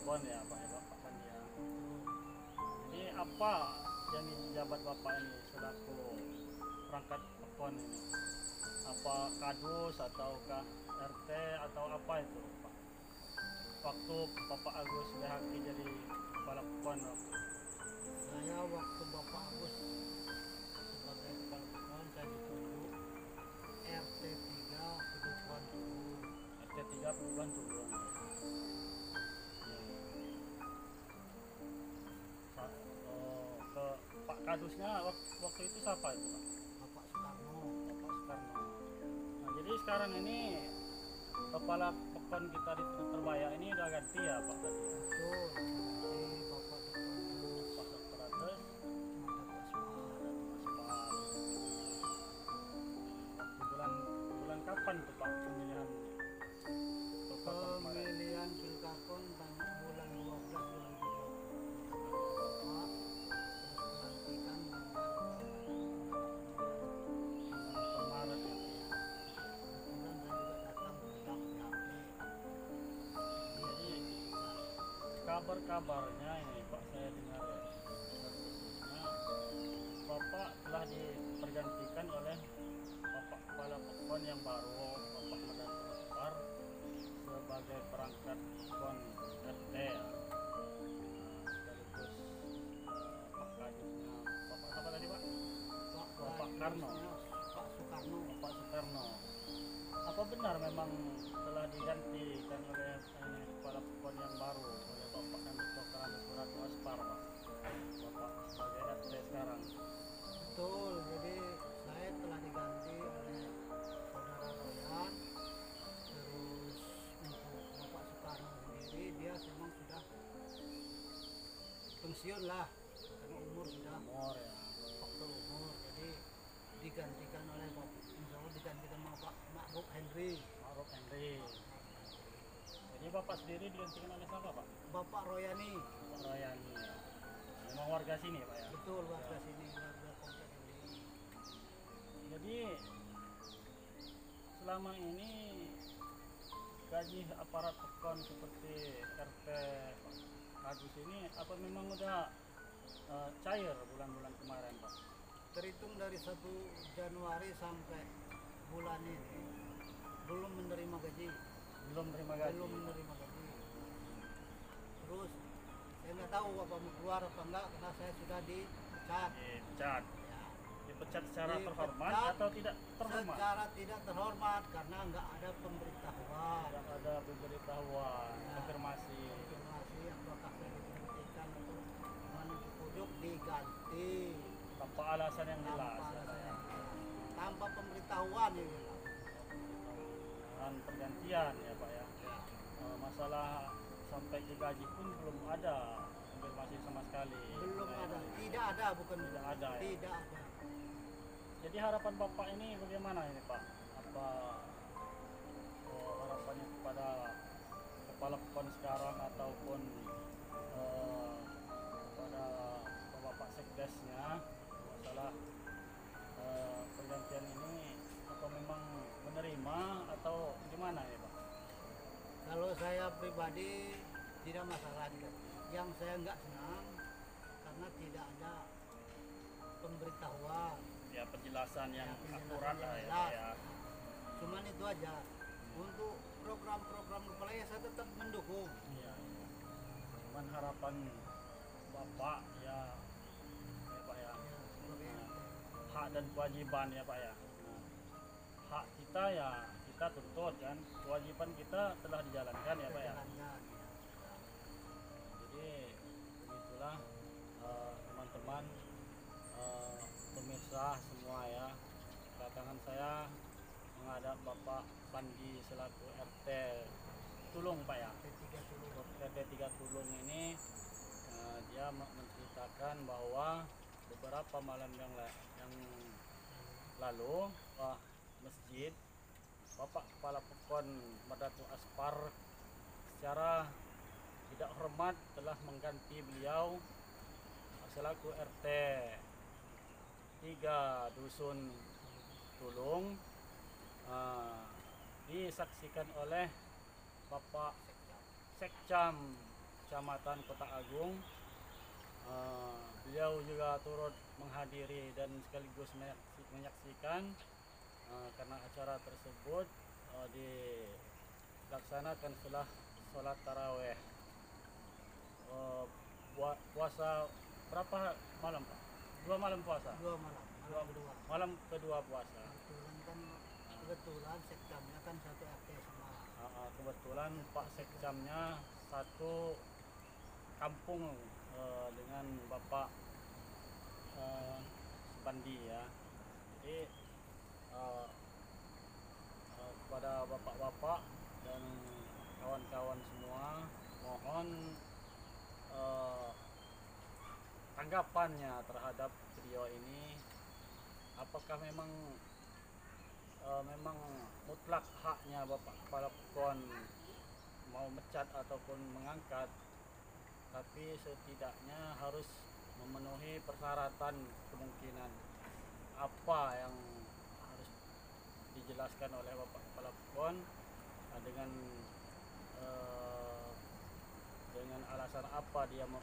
Pon ya Pak ya, Bapak kan ya. Ini apa yang dijabat Bapak ini selaku perangkat Pon ini? Apa kadus ataukah RT atau apa itu Pak? Waktu Bapak Agus Behaki jadi kepala Pon waktu itu. Saya waktu Bapak Agus sebagai kepala Pon saya ditunjuk RT 3 Kedukuhan Turun. RT 3 Perubahan Tulung. Ya. Ke Pak Kadusnya waktu itu siapa itu Pak? Bapak Soekarno. Bapak Soekarno. Nah, jadi sekarang ini kepala pekon kita di Terbaya ini udah ganti ya Pak tadi ya? Betul. Jadi Bapak Depanus Pak Dr. Andes Mata Aspar. dan Mas Pak. Waktu bulan kapan tuh Pak pemilihan Pilkada kemarin? Pemilihan Pilkakon bulan 12 2020. Bapak terus pelantikan Kemarin ya. kebetulan saya juga datang melihat Jadi kabar-kabarnya ini Pak saya dengar khususnya Bapak telah dipergantikan oleh Bapak Kepala Pekon yang baru Bapak Medan Akbar sebagai perangkat Pekon RT ya. Sekaligus Pak Kadusnya Bapak apa tadi Pak? Bapak Karno. Pak Soekarno. Bapak Soekarno. Apa benar memang telah digantikan oleh ini, kepala Pekon yang baru oleh Bapak Dr. Surat Aspar Pak? Bapak sebagai RT sekarang. Betul, jadi saya telah diganti oleh saudara Royan. Terus untuk Bapak Soekarno sendiri dia memang sudah pensiun lah karena umur sudah Umur ya. faktor umur. Jadi digantikan oleh Bapak, insya Allah digantikan sama Pak Ma'ruf Henry. Ma'ruf Henry. Jadi Bapak sendiri digantikan oleh siapa Pak? Bapak Royani, Pak Rayani ya. Memang warga sini Pak ya. betul warga sini, warga komplek ini. Jadi selama ini gaji aparat Pekon seperti RT Pak Kadus ini apa memang udah cair bulan-bulan kemarin Pak? Terhitung dari 1 Januari sampai bulan ini belum menerima gaji. Belum terima gaji. Belum menerima gaji. Terus saya nggak tahu apa mau keluar apa enggak karena saya sudah dipecat. Dipecat. Ya. Dipecat secara Dipecat terhormat atau tidak terhormat? Secara tidak terhormat karena nggak ada pemberitahuan. Tidak ada pemberitahuan, Ya. konfirmasi. Konfirmasi apakah saya diberhentikan atau menunjuk diganti Tanpa alasan yang jelas. tanpa Ya, Pak, ya. tanpa pemberitahuan ya. Dan pergantian ya Pak ya. Masalah sampai ke gaji pun belum ada konfirmasi sama sekali. Belum Ya, ada, ya. tidak ada bukan Tidak ada, ya. tidak ada. Jadi harapan Bapak ini bagaimana ini Pak? Apa harapannya kepada kepala Pekon sekarang ataupun kepada Bapak Sekdesnya masalah pergantian ini atau memang menerima atau gimana ya Pak? Kalau saya pribadi tidak masalah diganti. Yang saya nggak senang karena tidak ada pemberitahuan. Ya penjelasan yang Ya, penjelasan akurat yang lah ya jelas. Pak ya. Cuman itu aja. Untuk program-program kepala ya saya tetap mendukung. Iya. Cuman harapan Bapak ya, ya Pak ya. Ya, sebagai Hak dan kewajiban ya Pak ya. Nah, hak kita ya kita tuntut kan, kewajiban kita telah dijalankan ya Pak ya. jalankan. Jadi begitulah teman-teman pemirsa semua ya. Kedatangan saya menghadap Bapak Pandi selaku RT Tulung Pak ya. P3 dulu. RT 3 Tulung ini dia menceritakan bahwa beberapa malam yang lalu masjid Bapak Kepala Pekon Madatul Aspar secara tidak hormat telah mengganti beliau selaku RT 3 Dusun Tulung. Disaksikan oleh Bapak Sekcam Kecamatan Kota Agung. Beliau juga turut menghadiri dan sekaligus menyaksikan karena acara tersebut dilaksanakan setelah sholat taraweh. Puasa berapa malam Pak? 2 malam puasa. 2 malam, Malam kedua puasa. Kebetulan sekjamnya kan satu RT semua. Kebetulan Pak Sekjamnya satu kampung dengan Bapak Bandi ya. Jadi kepada bapak-bapak dan kawan-kawan semua mohon tanggapannya terhadap video ini. Apakah memang mutlak haknya Bapak Kepala PON mau mecat ataupun mengangkat, tapi setidaknya harus memenuhi persyaratan kemungkinan apa yang harus dijelaskan oleh Bapak Kepala PON dengan alasan apa dia mau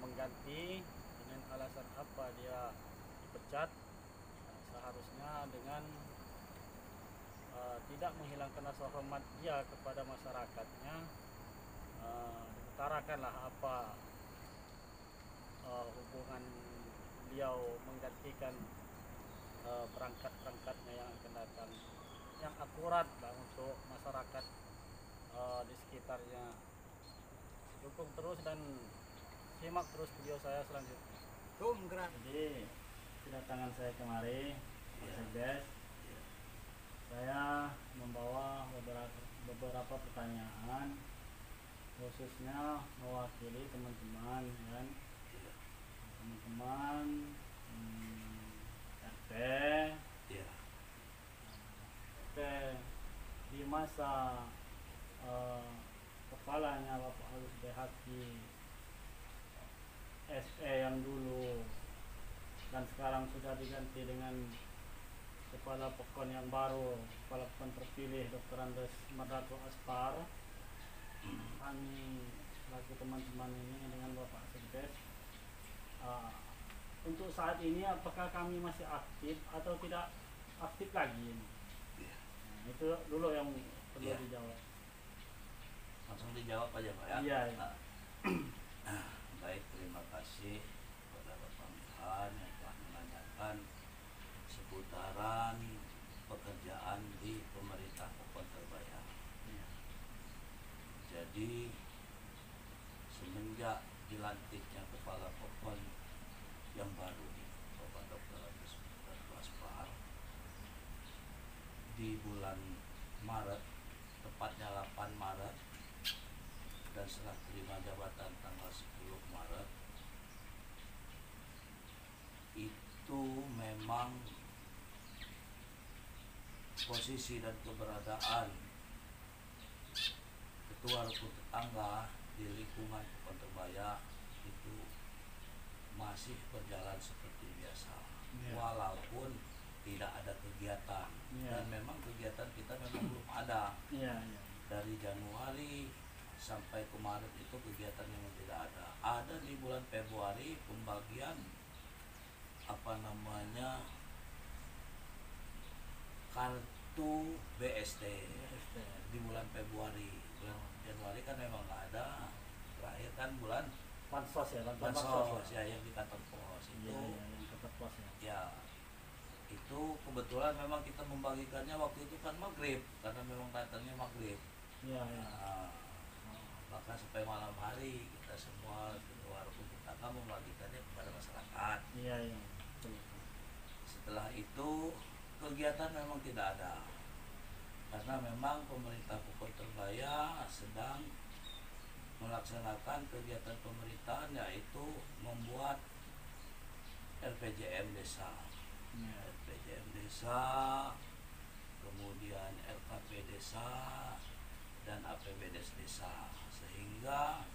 mengganti, dengan alasan apa dia dipecat. Seharusnya dengan tidak menghilangkan rasa hormat dia kepada masyarakatnya, utarakanlah apa hubungan beliau menggantikan perangkat-perangkatnya yang akan datang, yang akurat lah untuk masyarakat di sekitarnya. Dukung terus dan simak terus video saya selanjutnya. Jadi kedatangan saya kemari, Pak Sekdes, saya membawa beberapa pertanyaan, khususnya mewakili teman-teman RT di masa kepalanya Bapak Agus Behaki SE yang dulu dan sekarang sudah diganti dengan Kepala PON yang baru, Kepala PON terpilih Dr. Andes Mardato Aspar. Kami selaku teman-teman ini dengan Bapak Sekdes, untuk saat ini apakah kami masih aktif atau tidak aktif lagi? Itu dulu yang perlu dijawab. Langsung dijawab aja Pak ya. Iya. Baik, terima kasih kepada Bapak Mihan yang telah menanyakan seputaran pekerjaan di pemerintah PON Terbaya. Jadi semenjak dilantiknya Kepala PON yang baru Bapak Dr. Andes Mardato Aspar di bulan Maret, tepatnya 8 Maret, dan setelah terima jabatan tanggal 10 Maret, itu memang posisi dan keberadaan ketua rukun tetangga di lingkungan PON Terbaya itu masih berjalan seperti biasa, walaupun tidak ada kegiatan. Dan memang kegiatan kita memang belum ada. Dari Januari sampai kemarin itu kegiatan yang tidak ada. Ada di bulan Februari pembagian kartu BST di bulan Februari. Bulan Januari kan memang nggak ada. Terakhir kan bulan Bansos ya, Bansos ya, yang di kantor pos itu. Yang kantor pos ya. Ya, itu kebetulan memang kita membagikannya waktu itu kan maghrib, karena memang datangnya maghrib. Maka sampai malam hari kita semua keluar rukun tetangga membagikannya kepada masyarakat. Setelah itu kegiatan memang tidak ada, karena memang pemerintah PON Terbaya sedang melaksanakan kegiatan pemerintahan, yaitu membuat RPJM desa, kemudian LKP desa dan APBDes desa, sehingga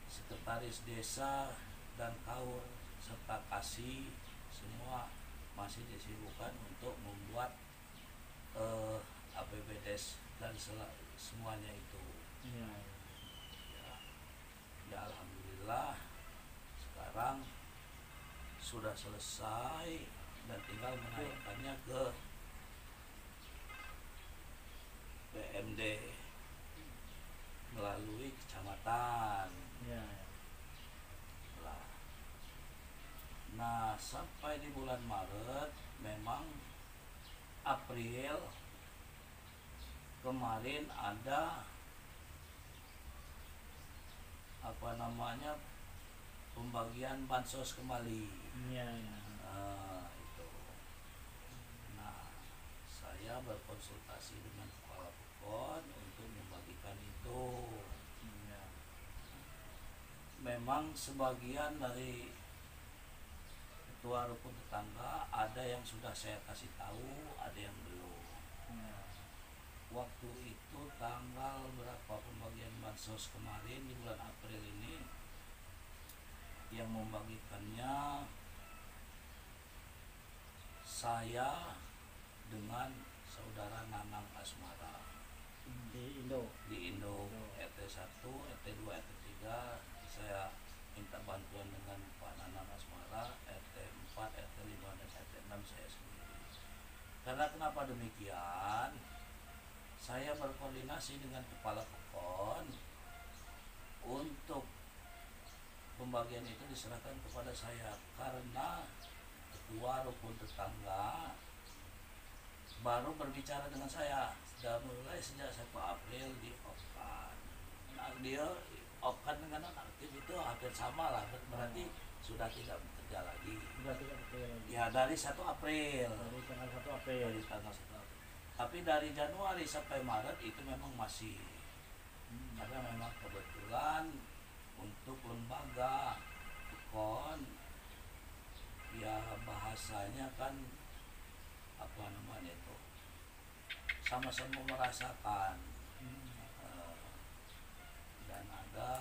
sekretaris desa dan kaur serta kasih semua masih disibukkan untuk membuat APBDes dan semuanya itu. Ya alhamdulillah sekarang sudah selesai dan tinggal menaikkannya ke PMD melalui kecamatan. Ya. Lah. Nah, sampai di bulan Maret memang April kemarin ada apa namanya pembagian bansos kembali. Iya, ya. Itu. Nah, saya berkonsultasi dengan kepala Pekon untuk membagikan itu. Iya. Memang sebagian dari ketua rukun tetangga ada yang sudah saya kasih tahu, ada yang belum. Iya. Waktu itu tanggal berapa pembagian bansos kemarin di bulan April ini, yang membagikannya saya dengan saudara Nanang Asmara Di Indo. di Indo RT 1, RT 2, RT 3. Saya minta bantuan dengan Pak Nanang Asmara RT 4, RT 5 dan RT 6 saya sendiri. Karena kenapa demikian? Saya berkoordinasi dengan kepala Pekon untuk pembagian itu diserahkan kepada saya karena ketua rukun tetangga baru berbicara dengan saya. Sudah mulai sejak 1 April di off-kan. Nah, dia off-kan dengan aktif itu hampir sama lah, berarti sudah tidak bekerja lagi. Sudah tidak betul lagi. Ya dari 1 April. Dari tanggal 1 April. Dari tanggal 1 April. Tapi dari Januari sampai Maret itu memang masih, karena memang kebetulan untuk lembaga Pekon ya bahasanya kan apa namanya itu sama-sama merasakan. Dan ada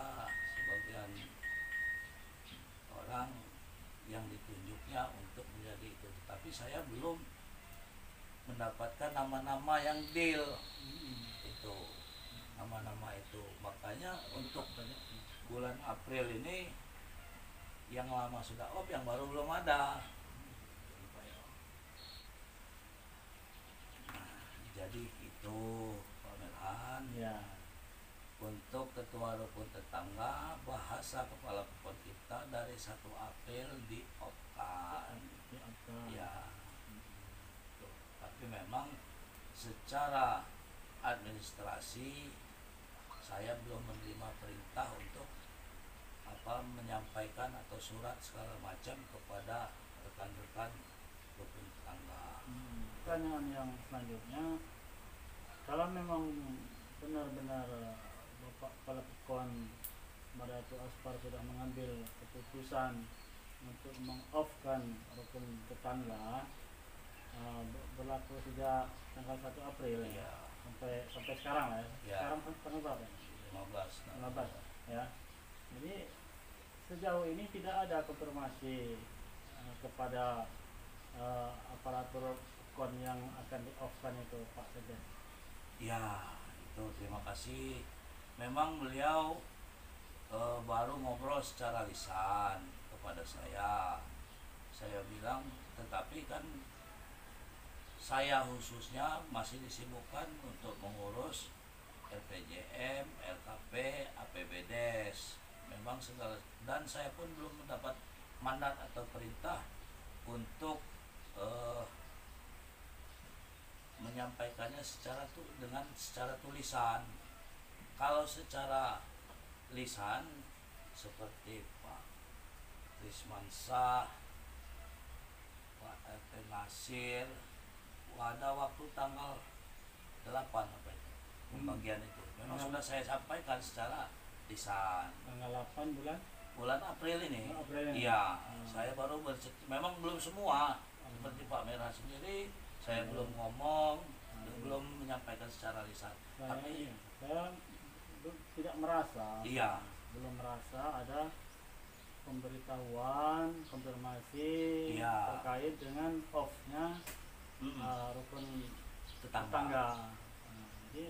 sebagian orang yang ditunjuknya untuk menjadi itu, tapi saya belum mendapatkan nama-nama yang deal itu, nama-nama itu. Makanya untuk bulan April ini yang lama sudah off, yang baru belum ada. Nah, jadi itu pameran Ya. untuk ketua rukun tetangga, bahasa kepala Pekon kita dari 1 April di off-kan. Di apa? Ya. Tuh. Tapi memang secara administrasi saya belum menerima perintah untuk menyampaikan atau surat segala macam kepada rekan-rekan rukun tetangga. Pertanyaan yang selanjutnya, kalau memang benar-benar Bapak Kepala Pekon Madatul Aspar sudah mengambil keputusan untuk meng-off-kan rukun tetangga berlaku sejak tanggal 1 April Iya. sampai sekarang lah ya. Ya. Sekarang tanggal berapa? 15. 15 ya. Jadi sejauh ini tidak ada konfirmasi kepada aparatur Pekon yang akan di-off-kan itu, Pak Sedes. Ya, itu terima kasih. Memang beliau baru ngobrol secara lisan kepada saya. Saya bilang, tetapi kan saya khususnya masih disibukkan untuk mengurus RPJM, LKP, APBDes. Memang segala, dan saya pun belum mendapat mandat atau perintah untuk menyampaikannya secara tulisan. Kalau secara lisan seperti Pak Risman Shah, Pak RT Nasir, ada waktu tanggal 8 apa itu pembagian itu. Memang sudah saya sampaikan secara lisan. Tanggal 8 Bulan April ini. April ini. Iya, saya baru memang belum semua. Seperti Pak Merah sendiri, saya belum ngomong, belum menyampaikan secara lisan. Tapi saya tidak merasa. iya, Belum merasa ada pemberitahuan, konfirmasi Iya. terkait dengan off-nya rukun tetangga. Jadi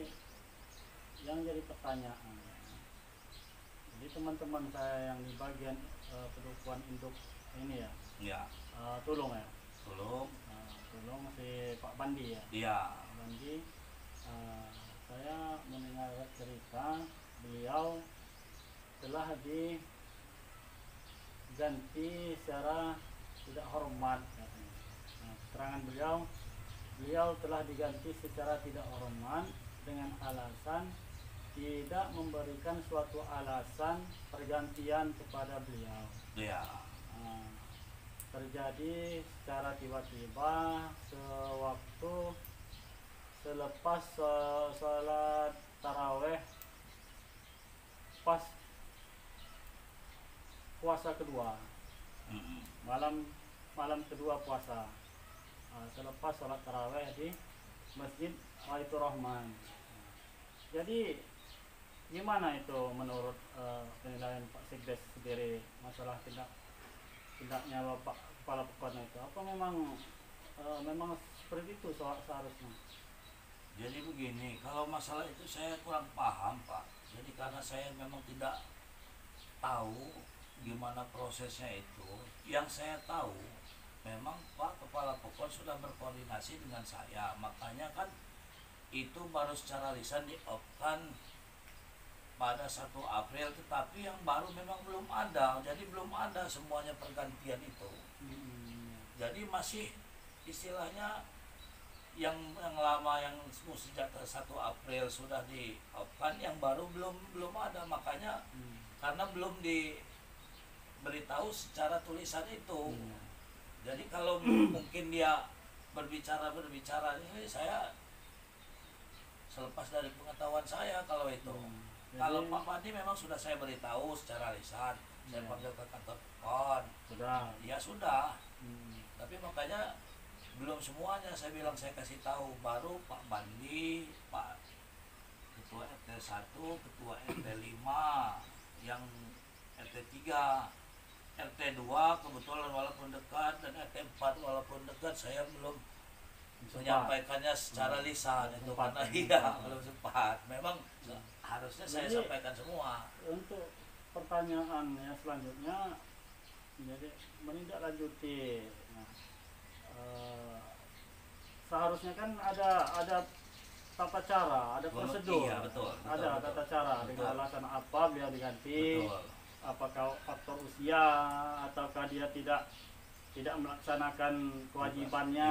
yang jadi pertanyaan, Jadi teman-teman saya yang di bagian pedukuhan induk ini ya, Ya, Tulung ya, tolong. Tulung si Pak Bandi ya. Iya. Pak Bandi, saya mendengar cerita beliau telah diganti secara tidak hormat katanya. Nah, keterangan beliau telah diganti secara tidak hormat dengan alasan tidak memberikan suatu alasan pergantian kepada beliau. Iya. Nah, terjadi secara tiba-tiba sewaktu selepas sholat taraweh pas puasa kedua, Mm-mm. malam kedua puasa. Selepas sholat taraweh di Masjid Baitur Rahman. Jadi gimana itu menurut penilaian Pak Sekdes sendiri masalah tidaknya Bapak Kepala Pekon itu? Apa memang seperti itu seharusnya? Jadi begini, kalau masalah itu saya kurang paham, Pak. Jadi karena saya memang tidak tahu gimana prosesnya itu. Yang saya tahu memang Pak Kepala Pokon sudah berkoordinasi dengan saya, makanya kan itu baru secara lisan di-off-kan pada 1 April, tetapi yang baru memang belum ada, jadi belum ada semuanya pergantian itu. Jadi masih istilahnya yang lama yang sejak 1 April sudah di-off-kan, yang baru belum ada, makanya karena belum diberitahu secara tulisan itu. Jadi kalau mungkin dia berbicara ini, saya selepas dari pengetahuan saya kalau itu. Kalau Pak Bandi memang sudah saya beritahu secara lisan, saya panggil ke kantor Pekon. Sudah. Ya sudah. Tapi makanya belum semuanya saya bilang, saya kasih tahu baru Pak Bandi, Pak Ketua RT 1, Ketua RT 5, yang RT 3, RT 2 kebetulan walaupun dekat, dan RT 4 walaupun dekat, saya belum menyampaikannya secara lisan itu karena belum sempat. Memang harusnya saya Jadi, sampaikan semua. Untuk pertanyaannya selanjutnya, jadi menindaklanjuti. Nah, seharusnya kan ada tata cara, ada prosedur. Iya, betul, Ada betul, tata cara betul. dengan alasan apa beliau diganti. Betul. Apakah faktor usia ataukah dia tidak melaksanakan kewajibannya,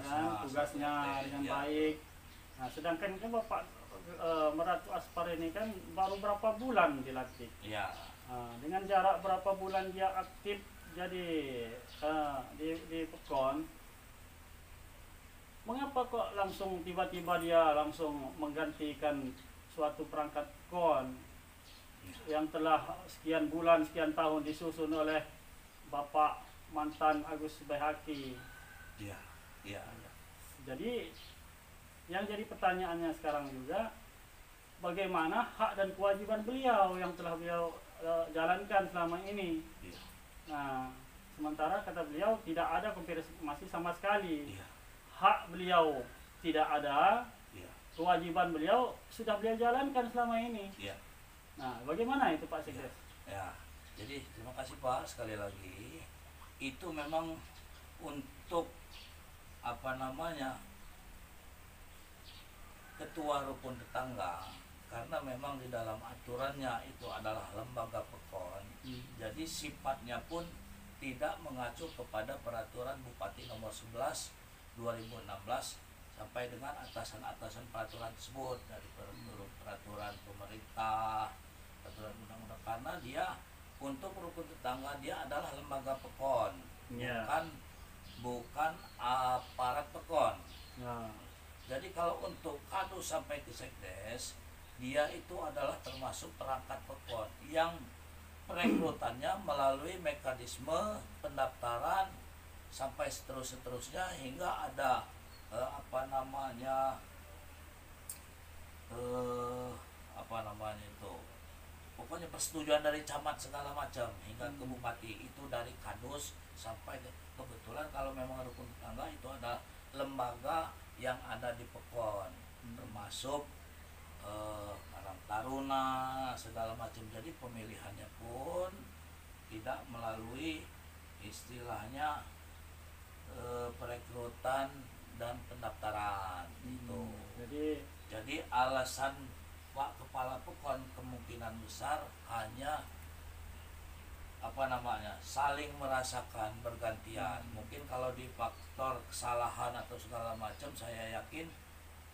Ya, tugasnya dengan ya. baik. Nah, sedangkan kan Bapak Meratu Aspar ini kan baru berapa bulan dilantik. Iya. Dengan jarak berapa bulan dia aktif jadi di Pekon, mengapa kok langsung tiba-tiba dia langsung menggantikan suatu perangkat Pekon yang telah sekian bulan, sekian tahun disusun oleh Bapak mantan Agus Baihaqi. Iya. Iya. Jadi yang jadi pertanyaannya sekarang juga, bagaimana hak dan kewajiban beliau yang telah beliau jalankan selama ini. Iya. Nah, sementara kata beliau tidak ada konfirmasi sama sekali. Iya. Hak beliau tidak ada, Iya. kewajiban beliau sudah beliau jalankan selama ini. Iya. Nah, bagaimana itu Pak Sekdes? Ya, jadi terima kasih Pak sekali lagi. Itu memang untuk ketua rukun tetangga, karena memang di dalam aturannya itu adalah lembaga Pekon. Jadi sifatnya pun tidak mengacu kepada peraturan Bupati nomor 11 2016 sampai dengan atasan-atasan peraturan tersebut, dari peraturan pemerintah, peraturan undang-undang, karena dia untuk rukun tetangga dia adalah lembaga Pekon, bukan aparat Pekon. Jadi kalau untuk kado sampai ke Sekdes, dia itu adalah termasuk perangkat Pekon yang perekrutannya melalui mekanisme pendaftaran sampai seterusnya hingga ada pokoknya persetujuan dari camat segala macam hingga ke bupati, itu dari kadus sampai kebetulan kalau memang rukun tetangga itu ada lembaga yang ada di Pekon, termasuk Karang Taruna segala macam. Jadi pemilihannya pun tidak melalui istilahnya perekrutan dan pendaftaran itu. Jadi alasan Pak Kepala Pekon kemungkinan besar hanya saling merasakan bergantian. Mungkin kalau di faktor kesalahan atau segala macam, saya yakin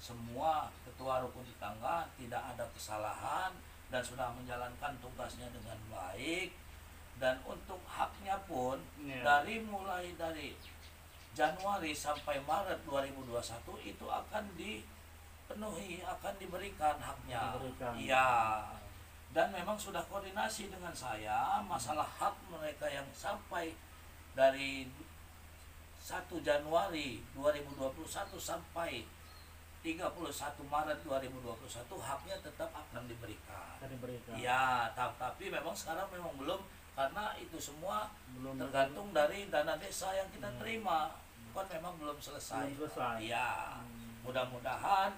semua ketua rukun tetangga tidak ada kesalahan dan sudah menjalankan tugasnya dengan baik. Dan untuk haknya pun mulai dari Januari sampai Maret 2021 itu akan dipenuhi, akan diberikan haknya. Iya. Dan memang sudah koordinasi dengan saya masalah hak mereka yang sampai dari 1 Januari 2021 sampai 31 Maret 2021 haknya tetap akan diberikan. Ya, tapi memang sekarang memang belum, karena itu semua tergantung dari dana desa yang kita terima. Kan memang belum selesai. Ya, mudah-mudahan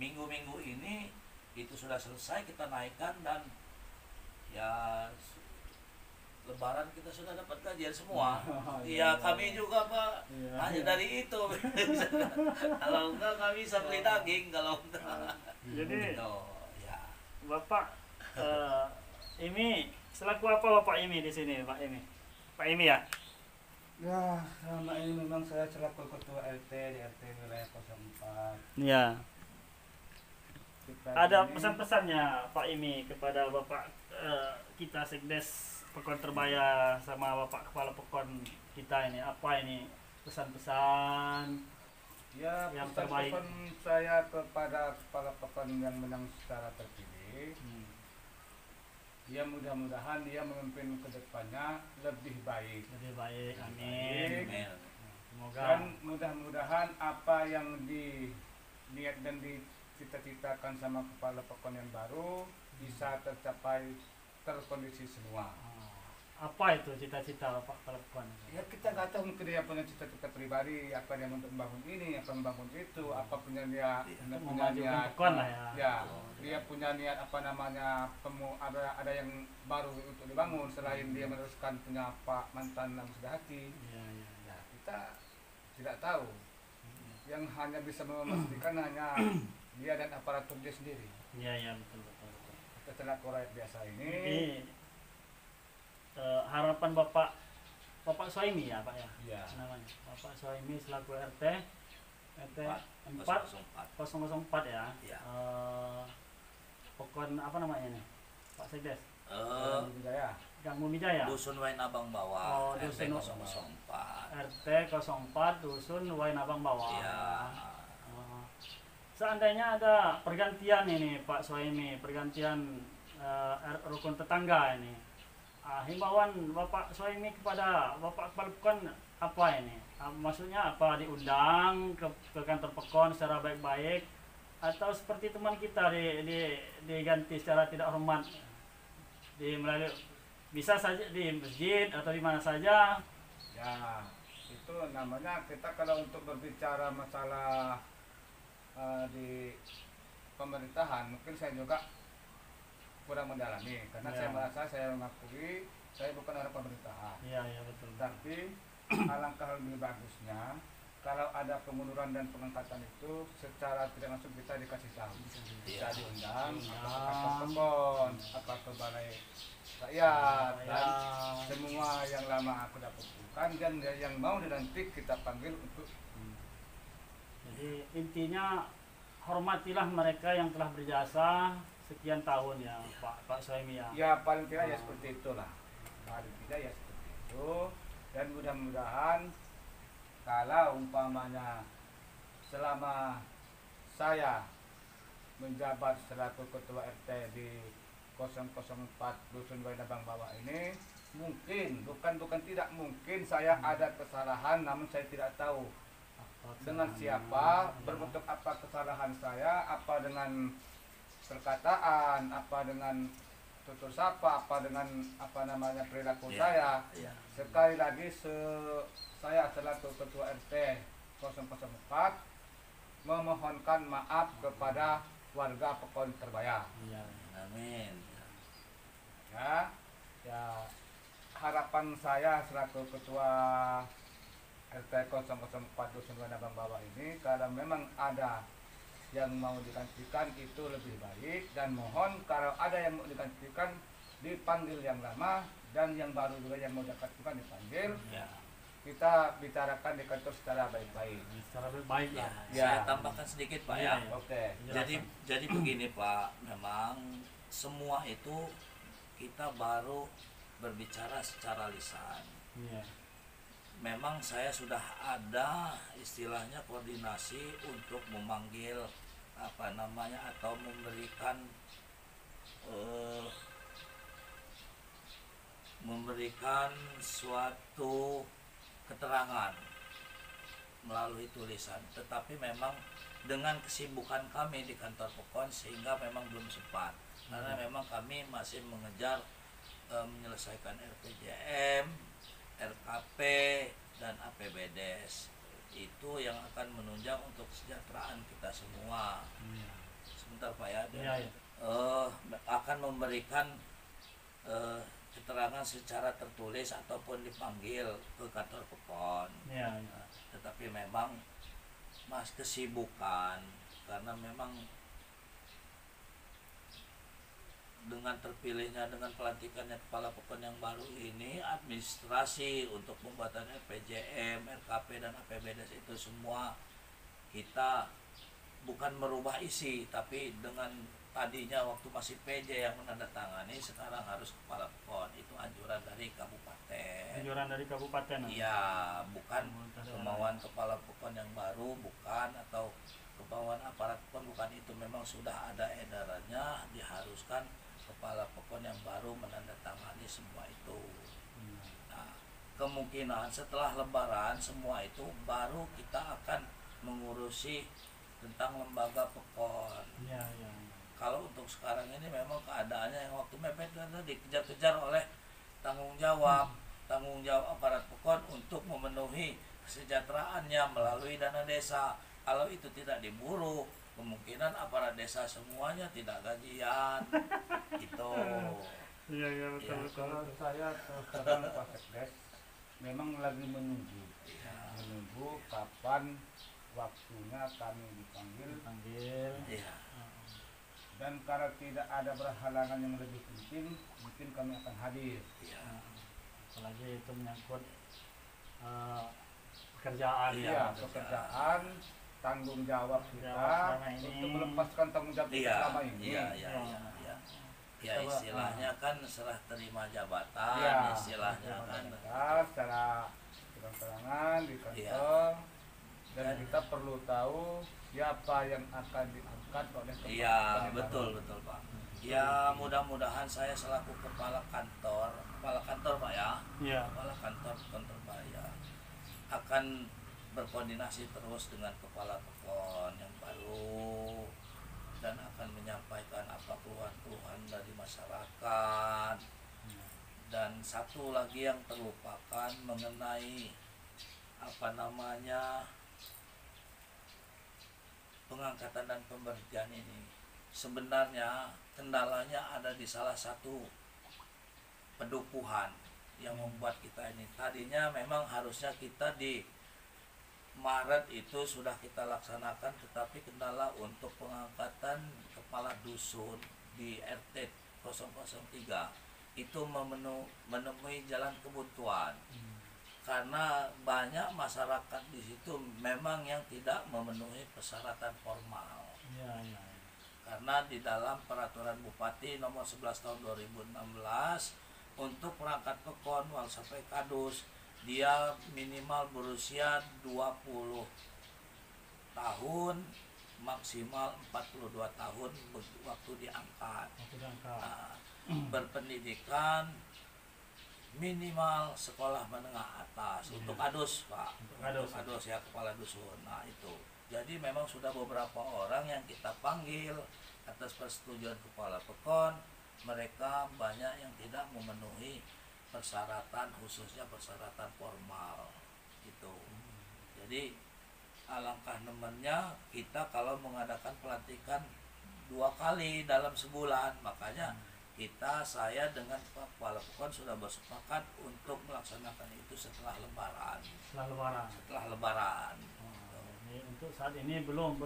minggu-minggu ini itu sudah selesai, kita naikkan, dan ya Lebaran kita sudah dapat gajian semua. Iya, kami juga Pak, hanya dari itu. Kalau enggak kami bisa beli daging, kalau enggak. Jadi gitu, ya. Bapak ini selaku apa Bapak ini di sini, Pak Imi? Pak Imi ya? Ya, selama ini memang saya selaku ketua RT di RT wilayah 04. Iya. Kita Ada ini- pesan-pesannya Pak Imi kepada Bapak kita Sekdes Pekon Terbaya sama Bapak Kepala Pekon kita ini, apa ini pesan-pesan Ya, yang terbaik? pesan-pesan saya kepada kepala pekon yang menang secara terpilih, ya mudah-mudahan dia memimpin ke depannya lebih baik. lebih baik, amin. Amin. Semoga Dan mudah-mudahan apa yang diniat dan dicita-citakan sama kepala pekon yang baru bisa tercapai, terkondisi semua. apa itu cita-cita Bapak Kepala Pekon? Ya kita nggak tahu, mungkin dia punya cita-cita pribadi, apa dia untuk membangun ini, apa membangun itu, apa punya dia Untuk punya memajukan niat, Pekon lah ya. ya dia punya niat ada yang baru untuk dibangun selain dia meneruskan punya Pak mantan yang sudah hati. Iya. Ya, kita tidak tahu. Yang hanya bisa memastikan hanya dia dan aparatur dia sendiri. Iya, betul. Setelah rakyat biasa ini, Ini harapan Bapak Soimi ya Pak ya? ya Namanya Bapak Soimi selaku RT 4 004 ya. Ya. Pokon apa namanya nih Pak Sekdes? budaya. Gang Mumijaya. Dusun Wainabang Bawah, Oh, RT Dusun 004. RT 04 Dusun Wainabang Bawah. Iya. Seandainya ada pergantian ini Pak Soimi, pergantian rukun tetangga ini, himbauan Bapak Soimi kepada Bapak Kepala Pekon apa ini? Maksudnya apa, diundang ke kantor Pekon secara baik-baik, atau seperti teman kita diganti secara tidak hormat, melalui bisa saja di masjid atau di mana saja? Ya, itu namanya kita kalau untuk berbicara masalah di pemerintahan, mungkin saya juga kurang mendalami karena Ya. saya merasa, saya mengakui saya bukan orang pemerintahan. Iya betul. Tapi alangkah lebih bagusnya kalau ada pemunduran dan pengangkatan itu secara tidak langsung kita dikasih tahu, bisa diundang apa ke kantor Pekon, apa ke balai rakyat, dan semua yang lama aku dapat bukan, dan yang mau dilantik kita panggil untuk. Jadi intinya hormatilah mereka yang telah berjasa sekian tahun ya Pak Soimi ya. Ya paling tidak ya seperti itulah, paling tidak ya seperti itu. Dan mudah-mudahan kalau umpamanya selama saya menjabat selaku ketua RT di 004 Dusun Wainabang Bawah ini, mungkin bukan tidak mungkin saya ada kesalahan, namun saya tidak tahu dengan siapa, berbentuk apa kesalahan saya, apa dengan perkataan, apa dengan tutur sapa, apa dengan perilaku saya. Sekali lagi saya selaku ketua RT 004 memohonkan maaf kepada warga Pekon Terbaya. Iya. Amin. Ya, ya harapan saya selaku ketua RT 004 Dusun Wanabang Bawah ini, kalau memang ada yang mau digantikan itu lebih baik, dan mohon kalau ada yang mau digantikan dipanggil yang lama, dan yang baru juga yang mau digantikan dipanggil. Ya. Kita bicarakan di kantor secara baik-baik. Secara baik Ya, lah. Ya. saya tambahkan sedikit Pak Iya, ya. iya. Oke. Jadi begini Pak, memang semua itu kita baru berbicara secara lisan. Iya. Memang saya sudah ada istilahnya koordinasi untuk memanggil apa namanya atau memberikan suatu keterangan melalui tulisan, tetapi memang dengan kesibukan kami di kantor Pekon sehingga memang belum sempat, karena memang kami masih mengejar menyelesaikan RPJM, RKP, dan APBDes. Itu yang akan menunjang untuk kesejahteraan kita semua. Iya. Sebentar Pak ya, Iya, iya. akan memberikan keterangan secara tertulis ataupun dipanggil ke kantor Pekon. Iya, iya. Tetapi memang mas kesibukan, karena memang dengan terpilihnya, dengan pelantikannya kepala Pekon yang baru ini, administrasi untuk pembuatan RPJM, RKP, dan APBDes itu semua kita bukan merubah isi, tapi dengan tadinya waktu masih PJ yang menandatangani, sekarang harus kepala Pekon. Itu anjuran dari kabupaten. Anjuran dari kabupaten. Iya, bukan kemauan kepala Pekon yang baru, bukan, atau kemauan aparat Pekon, bukan. Itu memang sudah ada edarannya, diharuskan kepala Pekon yang baru menandatangani semua itu. Nah, kemungkinan setelah Lebaran semua itu baru kita akan mengurusi tentang lembaga Pekon. Iya, iya. Kalau untuk sekarang ini memang keadaannya yang waktu mepet, karena dikejar-kejar oleh tanggung jawab aparat Pekon untuk memenuhi kesejahteraannya melalui dana desa. Kalau itu tidak diburu, kemungkinan aparat desa semuanya tidak gajian. Itu. Iya, iya, betul, Ya, betul. Kalau saya terus terang Pak Sekdes, memang lagi menunggu kapan waktunya kami dipanggil, Panggil. Iya. dan kalau tidak ada berhalangan yang lebih penting, mungkin kami akan hadir. Iya. Apalagi itu menyangkut pekerjaan. Iya, ya. Pekerjaan, tanggung jawab kita Selama ini. untuk melepaskan tanggung jawab kita Iya, selama ini. iya, iya, iya, iya. Ya Coba, istilahnya kan serah terima jabatan, Ya, istilahnya kan. kita secara terang-terangan di kantor, Iya. dan kita perlu tahu siapa yang akan diangkat oleh kepala Iya, yang betul, baru. betul Pak. Ya mudah-mudahan saya selaku kepala kantor Pak ya, Iya. kepala kantor Pekon Terbaya akan berkoordinasi terus dengan kepala Pekon yang baru, dan akan menyampaikan apa keluhan-keluhan dari masyarakat. Dan satu lagi yang terlupakan mengenai apa namanya pengangkatan dan pemberhentian ini. Sebenarnya kendalanya ada di salah satu pendukuhan yang membuat kita ini. Tadinya memang harusnya kita di Maret itu sudah kita laksanakan, tetapi kendala untuk pengangkatan kepala dusun di RT 003 itu menemui jalan kebuntuan. Karena banyak masyarakat di situ memang yang tidak memenuhi persyaratan formal. Iya, iya. Karena di dalam peraturan Bupati nomor 11 tahun 2016 untuk perangkat Pekon wal sampai kadus, dia minimal berusia 20 tahun, maksimal 42 tahun waktu diangkat. Aku jangka. Nah, berpendidikan minimal sekolah menengah atas untuk kadus Pak, Untuk kadus. kadus ya, kepala dusun. Nah itu, jadi memang sudah beberapa orang yang kita panggil atas persetujuan kepala Pekon. Mereka banyak yang tidak memenuhi persyaratan, khususnya persyaratan formal gitu. Jadi alangkah nemennya kita kalau mengadakan pelantikan 2 kali dalam sebulan. Makanya saya dengan Pak Kepala Pokon sudah bersepakat untuk melaksanakan itu setelah Lebaran. Setelah Lebaran. Ini untuk saat ini belum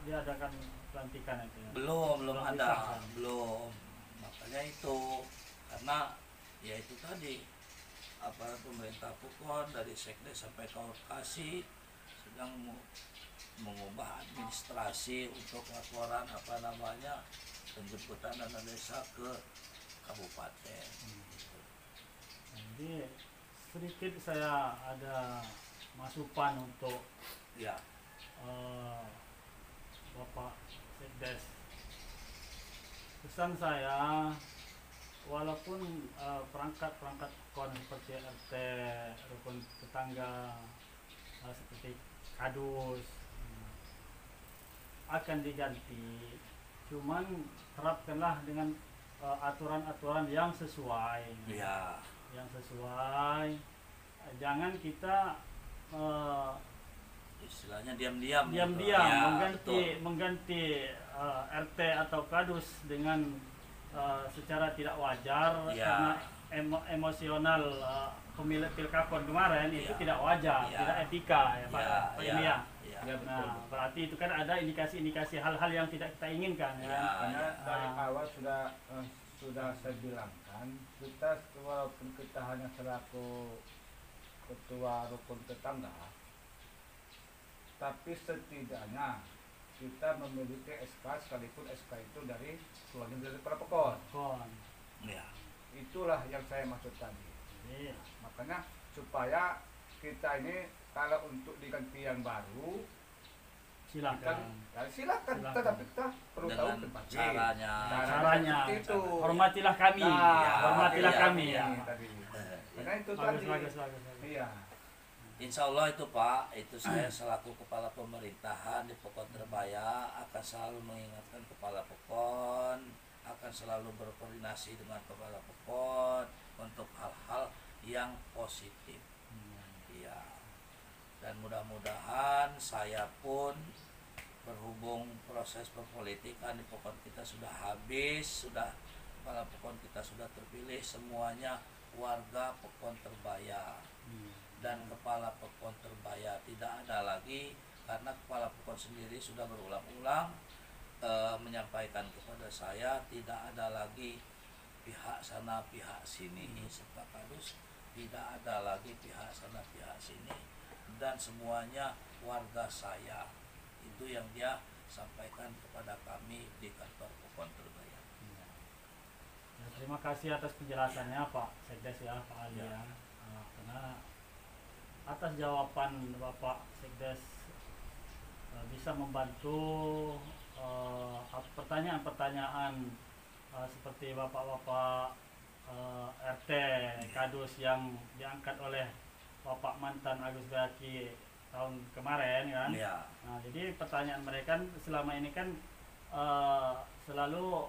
diadakan pelantikan itu ya? Belum ada, disahkan. belum. Makanya itu karena ya itu tadi aparat pemerintah Pokon dari Sekdes sampai Kaukasi sedang mengubah administrasi untuk laporan penjemputan dana desa ke kabupaten. Jadi sedikit saya ada masukan untuk Ya, Bapak Sekdes. Pesan saya, walaupun perangkat-perangkat kon seperti RT, rukun tetangga, seperti kadus akan diganti, cuman terapkanlah dengan aturan-aturan yang sesuai. ya, Yang sesuai. Jangan kita istilahnya diam-diam. diam-diam Ya, mengganti RT atau kadus dengan secara tidak wajar Ya. karena emosional pemilik pilkakon kemarin itu Ya. tidak wajar, Ya. tidak etika ya Pak. Ya, Pak ya, Ilya. ya. Ya, betul. Nah, berarti itu kan ada indikasi-indikasi hal-hal yang tidak kita inginkan ya. Ya. Karena dari Ah. awal sudah saya bilangkan, kita walaupun kita hanya selaku ketua rukun tetangga, tapi setidaknya kita memiliki SK, sekalipun SK itu dari keluarga dari para Pokon. Kon. Ya. Itulah yang saya maksud tadi. Iya. Makanya supaya kita ini kalau untuk diganti yang baru, Silakan. silakan. Silakan. Tetapi kita perlu tahu Dengan tempatnya. caranya. Caranya. seperti itu. Hormatilah kami. Ya, Hormatilah iya, kami. iya. Tadi. Karena itu Bagus, tadi. bagus. Iya. Insya Allah itu Pak, itu saya selaku kepala pemerintahan di Pokon Terbaya akan selalu mengingatkan kepala Pokon, akan selalu berkoordinasi dengan kepala Pokon untuk hal-hal yang positif. Iya. Dan mudah-mudahan saya pun berhubung proses perpolitikan di Pokon kita sudah habis, sudah kepala Pokon kita sudah terpilih, semuanya warga Pokon Terbaya. Dan kepala Pokon Terbaya tidak ada lagi karena kepala Pokon sendiri sudah berulang-ulang menyampaikan kepada saya tidak ada lagi pihak sana pihak sini serta kadus tidak ada lagi pihak sana pihak sini dan semuanya warga saya, itu yang dia sampaikan kepada kami di kantor Pokon Terbaya. Ya, terima kasih atas penjelasannya Pak Sekdes ya, Pak Ali Ya. ya. Karena atas jawaban Bapak Sekdes bisa membantu pertanyaan-pertanyaan seperti bapak-bapak RT kadus yang diangkat oleh Bapak mantan Agus Baki tahun kemarin kan. Ya, Nah, jadi pertanyaan mereka selama ini kan selalu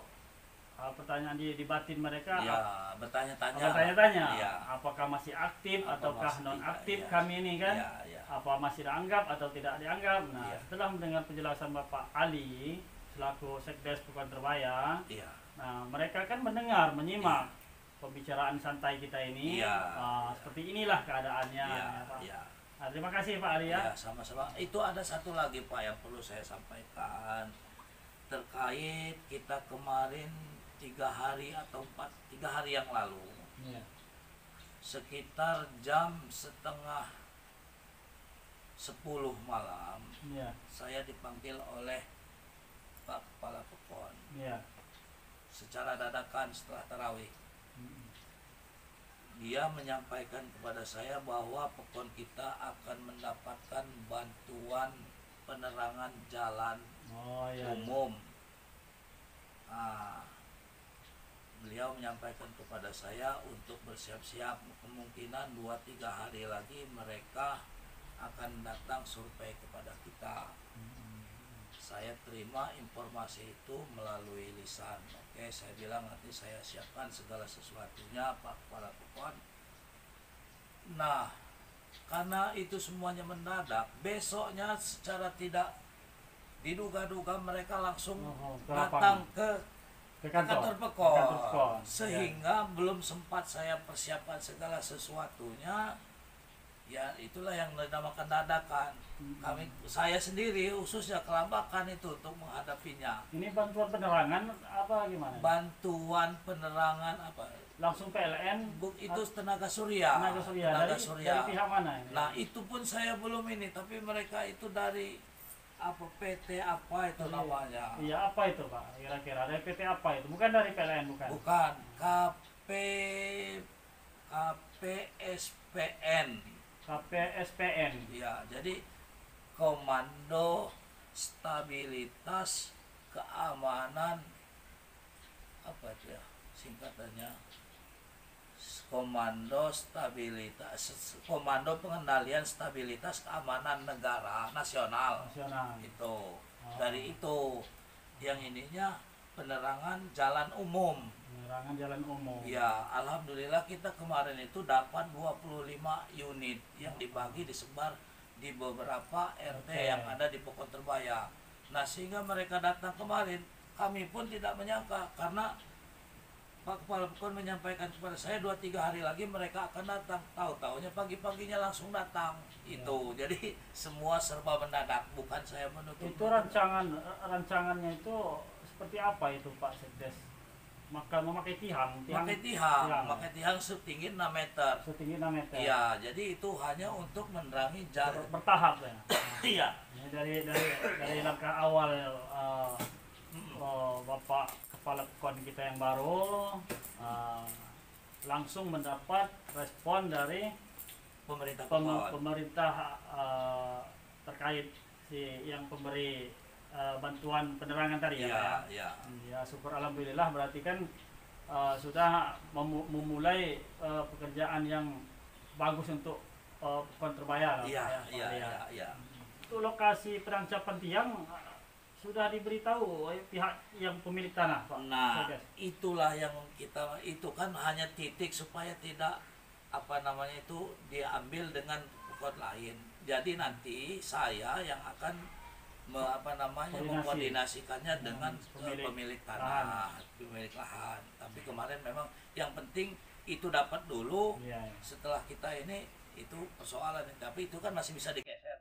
pertanyaan di batin mereka ya bertanya-tanya. bertanya-tanya Ya. apakah masih aktif Apa ataukah masih non aktif tidak, ya. kami ini kan, Ya, ya. apa masih dianggap atau tidak dianggap. Nah, Ya. setelah mendengar penjelasan Bapak Ali selaku Sekdes Pokon Terbaya, Iya. nah mereka kan menyimak pembicaraan santai kita ini. Iya. Seperti inilah keadaannya Iya, ya, Pak. iya. Nah, terima kasih Pak Ali ya. Ya, sama-sama. Itu ada satu lagi Pak yang perlu saya sampaikan terkait kita kemarin 3 hari yang lalu Iya. sekitar jam setengah 10 malam Iya. saya dipanggil oleh Pak Kepala Pokon Iya. secara dadakan setelah tarawih. Mm. Dia menyampaikan kepada saya bahwa Pokon kita akan mendapatkan bantuan penerangan jalan Oh iya. umum. Nah, beliau menyampaikan kepada saya untuk bersiap-siap, kemungkinan 2-3 hari lagi mereka akan datang survei kepada kita. Saya terima informasi itu melalui lisan. Oke, saya bilang nanti saya siapkan segala sesuatunya Pak Kepala Pokon. Nah, karena itu semuanya mendadak, besoknya secara tidak diduga-duga mereka langsung ke datang lapangan. ke Ke kantor. kantor Ke Pekon, kantor Pekon. sehingga belum sempat saya persiapkan segala sesuatunya. Ya itulah yang dinamakan dadakan. Saya sendiri khususnya kelambakan itu untuk menghadapinya. Ini bantuan penerangan apa gimana? Bantuan penerangan apa? Langsung PLN. Itu tenaga surya. Tenaga surya. Tenaga Dari, surya. dari pihak mana ini? Nah itu pun saya belum ini, tapi mereka itu dari apa PT apa itu namanya? Iya, apa itu Pak? Kira-kira dari PT apa itu? Bukan dari PLN, bukan? Bukan, KPSPN. KPSPN. Ya, jadi Komando Stabilitas Keamanan apa itu ya singkatannya? Komando Pengendalian Stabilitas Keamanan Negara Nasional. Itu. Dari itu yang ininya penerangan jalan umum. Penerangan jalan umum. Ya, alhamdulillah kita kemarin itu dapat 25 unit yang dibagi disebar di beberapa RT yang ada di Pokon Terbaya. Nah, sehingga mereka datang kemarin, kami pun tidak menyangka karena Pak Kepala Pekon menyampaikan kepada saya 2-3 hari lagi mereka akan datang. Tahu-taunya pagi-paginya langsung datang. Itu. Jadi semua serba mendadak, bukan saya menutup. Itu rancangannya itu seperti apa itu Pak Sekdes? Memakai tiang. Memakai tiang setinggi 6 meter. Setinggi 6 meter. Iya, jadi itu hanya untuk menerangi jalan bertahap ya. Iya. Dari langkah awal Bapak Kepala Pekon kita yang baru langsung mendapat respon dari pemerintah Pekon. pemerintah terkait yang pemberi bantuan penerangan tadi ya. Ya, syukur alhamdulillah berarti kan sudah memulai pekerjaan yang bagus untuk Pekon Terbaya. Iya. Itu lokasi penangcapan tiang sudah diberitahu pihak yang pemilik tanah, Pak. Nah, itulah yang kita itu kan hanya titik supaya tidak itu diambil dengan Pekon lain. Jadi nanti saya yang akan mengkoordinasikannya dengan pemilik tanah, pemilik lahan. Tapi kemarin memang yang penting itu dapat dulu. Setelah kita ini itu persoalan, tapi itu kan masih bisa digeser.